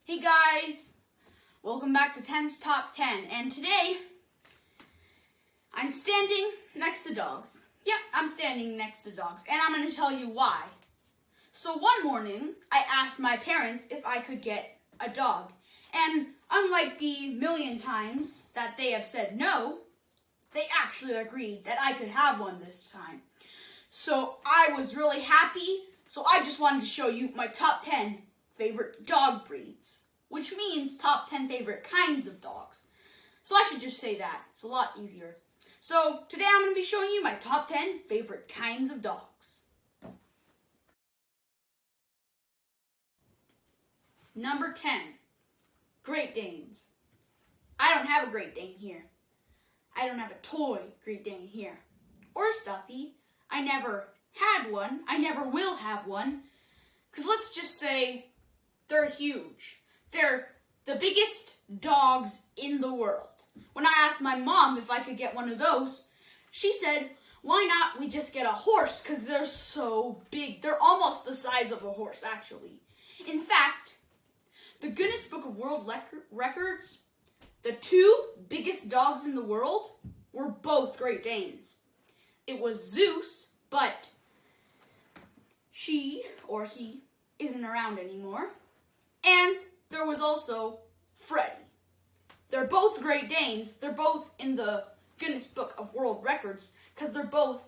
Hey guys, welcome back to Ten's Top 10, and today I'm standing next to dogs. Yep, I'm standing next to dogs, and I'm going to tell you why. So one morning, I asked my parents if I could get a dog, and unlike the million times that they have said no, they actually agreed that I could have one this time. So I was really happy, so I just wanted to show you my top 10 favorite dog breeds, which means top 10 favorite kinds of dogs. So I should just say that. It's a lot easier. So today I'm going to be showing you my top 10 favorite kinds of dogs. Number 10, Great Danes. I don't have a Great Dane here. I don't have a toy Great Dane here. Or a stuffy. I never had one. I never will have one. Because let's just say they're huge. They're the biggest dogs in the world. When I asked my mom if I could get one of those, she said, why not we just get a horse, because they're so big. They're almost the size of a horse, actually. In fact, the Guinness Book of World Records, the two biggest dogs in the world were both Great Danes. It was Zeus, but she, or he, isn't around anymore. And there was also Freddie. They're both Great Danes. They're both in the Guinness Book of World Records because they're both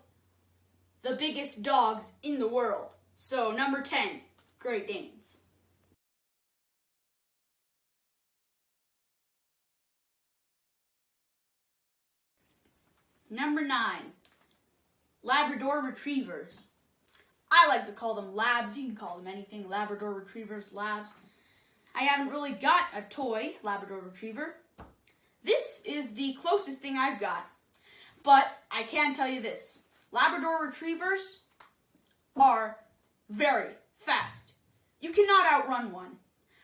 the biggest dogs in the world. So, number 10, Great Danes. Number 9, Labrador Retrievers. I like to call them labs. You can call them anything. Labrador Retrievers, labs. I haven't really got a toy Labrador Retriever. This is the closest thing I've got. But I can tell you this. Labrador Retrievers are very fast. You cannot outrun one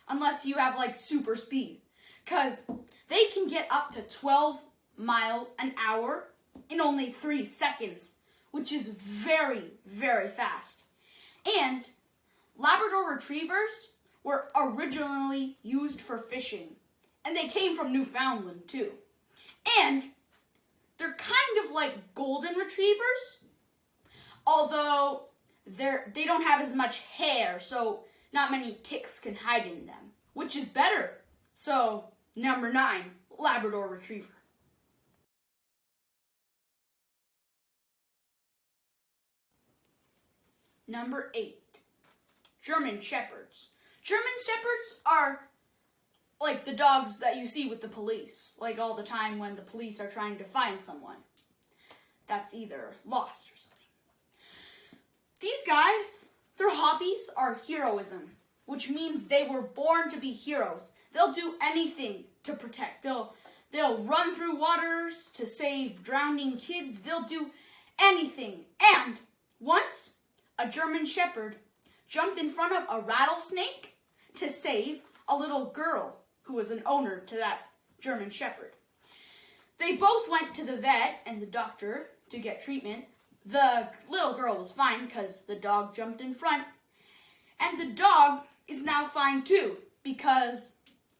unless you have like super speed. Because they can get up to 12 miles an hour in only 3 seconds, which is very, very fast. And Labrador Retrievers were originally used for fishing. And they came from Newfoundland too. And they're kind of like golden retrievers, although they don't have as much hair, so not many ticks can hide in them, which is better. So, number 9, Labrador Retriever. Number 8, German Shepherds. German Shepherds are like the dogs that you see with the police, like all the time when the police are trying to find someone that's either lost or something. These guys, their hobbies are heroism, which means they were born to be heroes. They'll do anything to protect. They'll run through waters to save drowning kids. They'll do anything. And once a German Shepherd jumped in front of a rattlesnake to save a little girl who was an owner to that German Shepherd. They both went to the vet and the doctor to get treatment. The little girl was fine because the dog jumped in front. And the dog is now fine too because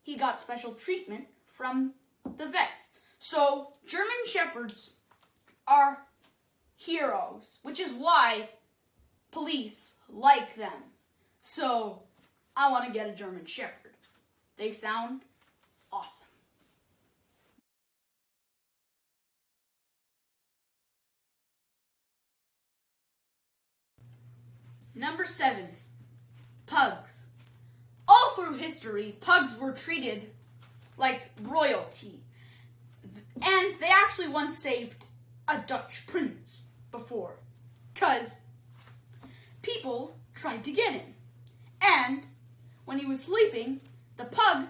he got special treatment from the vets. So German Shepherds are heroes, which is why police like them. So I want to get a German Shepherd. They sound awesome. Number 7, Pugs. All through history, pugs were treated like royalty. And they actually once saved a Dutch prince before, because people tried to get him. And when he was sleeping, the pug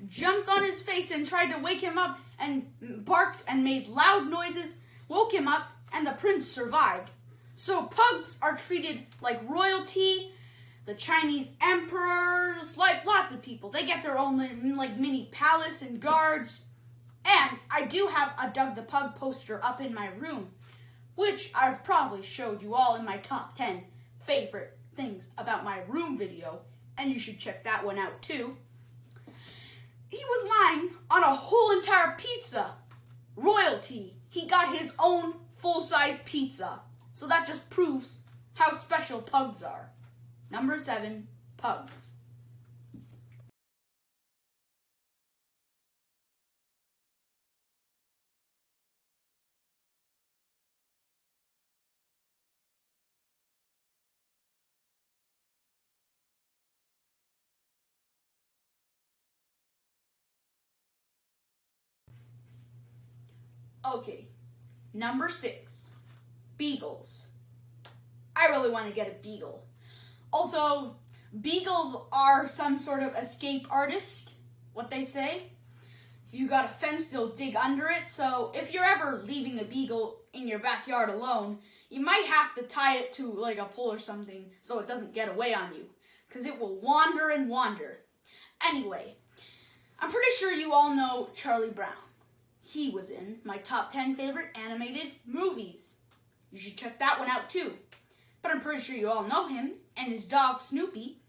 jumped on his face and tried to wake him up and barked and made loud noises, woke him up, and the prince survived. So pugs are treated like royalty, the Chinese emperors, like lots of people. They get their own like mini palace and guards. And I do have a Doug the Pug poster up in my room, which I've probably showed you all in my top 10 favorite things about my room video, and you should check that one out too. He was lying on a whole entire pizza. Royalty. He got his own full-size pizza. So that just proves how special pugs are. Number 7, pugs. Okay, number 6, Beagles. I really want to get a beagle. Although, beagles are some sort of escape artist, what they say. If you got a fence, they'll dig under it. So if you're ever leaving a beagle in your backyard alone, you might have to tie it to like a pole or something so it doesn't get away on you. Because it will wander and wander. Anyway, I'm pretty sure you all know Charlie Brown. He was in my top 10 favorite animated movies. You should check that one out too. But I'm pretty sure you all know him and his dog Snoopy.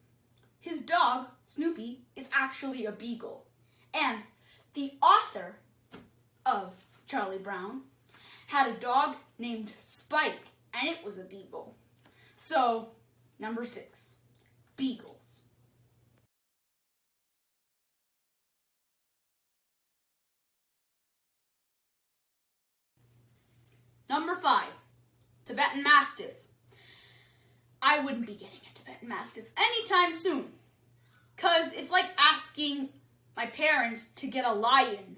His dog, Snoopy, is actually a beagle. And the author of Charlie Brown had a dog named Spike, and it was a beagle. So, number 6, beagles. Number 5, Tibetan Mastiff. I wouldn't be getting a Tibetan Mastiff anytime soon. Because it's like asking my parents to get a lion.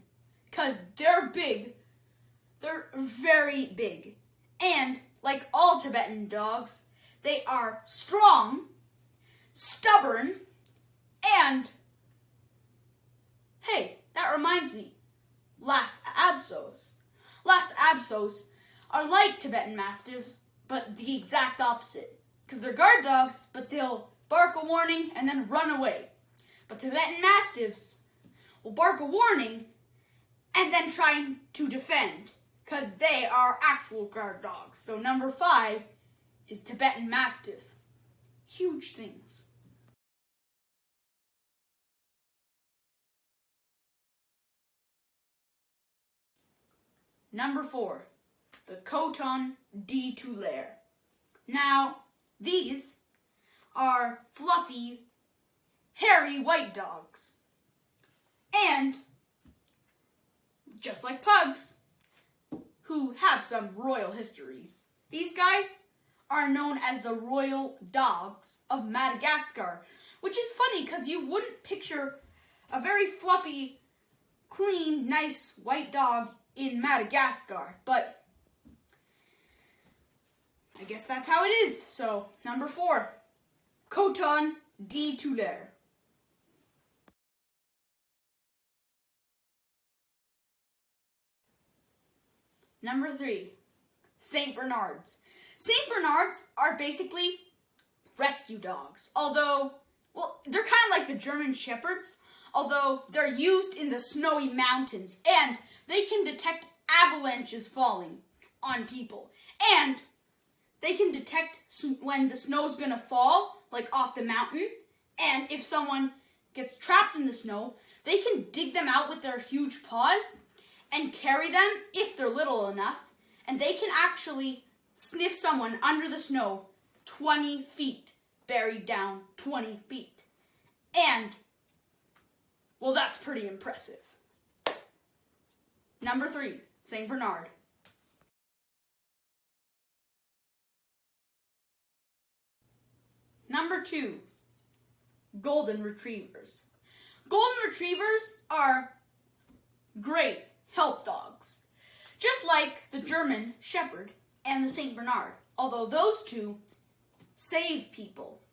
Because they're big. They're very big. And like all Tibetan dogs, they are strong, stubborn, and hey, that reminds me, Lhasa Apsos. Lhasa Apsos are like Tibetan Mastiffs, but the exact opposite. Because they're guard dogs, but they'll bark a warning and then run away. But Tibetan Mastiffs will bark a warning and then try to defend. Because they are actual guard dogs. So number 5 is Tibetan Mastiff. Huge things. Number 4, the Coton de Tulare. Now, these are fluffy, hairy white dogs. And, just like pugs, who have some royal histories, these guys are known as the royal dogs of Madagascar, which is funny because you wouldn't picture a very fluffy, clean, nice white dog in Madagascar, but I guess that's how it is. So, number 4, Coton de Tulare. Number 3, St. Bernards. St. Bernards are basically rescue dogs. Although, well, they're kind of like the German Shepherds, although they're used in the snowy mountains, and they can detect avalanches falling on people. And they can detect when the snow's going to fall, like off the mountain. And if someone gets trapped in the snow, they can dig them out with their huge paws and carry them if they're little enough. And they can actually sniff someone under the snow 20 feet, buried down 20 feet. And, well, that's pretty impressive. Number 3, St. Bernard. Number 2, Golden Retrievers. Golden Retrievers are great help dogs, just like the German Shepherd and the St. Bernard, although those two save people.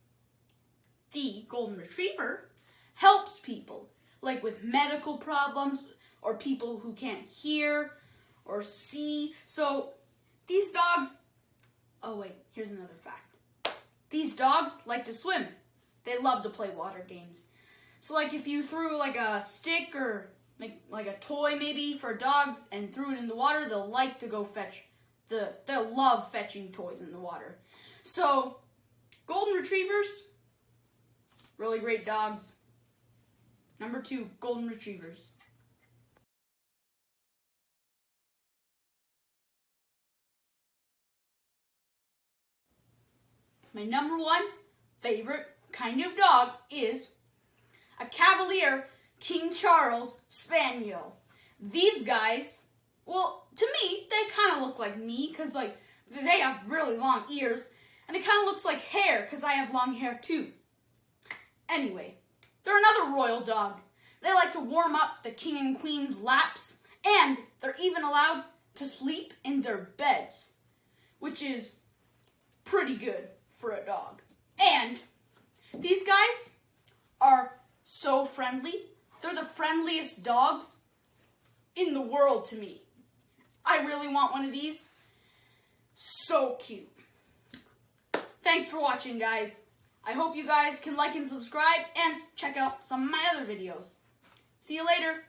The Golden Retriever helps people, like with medical problems or people who can't hear or see. So these dogs, oh wait, here's another fact. These dogs like to swim. They love to play water games. So like if you threw like a stick or like a toy maybe for dogs and threw it in the water, they'll like to go fetch they'll love fetching toys in the water. So Golden Retrievers, really great dogs. Number 2, Golden Retrievers. My number 1 favorite kind of dog is a Cavalier King Charles Spaniel. These guys, well, to me, they kind of look like me because, like, they have really long ears, and it kind of looks like hair because I have long hair too. Anyway, they're another royal dog. They like to warm up the king and queen's laps, and they're even allowed to sleep in their beds, which is pretty good for a dog. And these guys are so friendly. They're the friendliest dogs in the world to me. I really want one of these. So cute. Thanks for watching, guys. I hope you guys can like and subscribe and check out some of my other videos. See you later.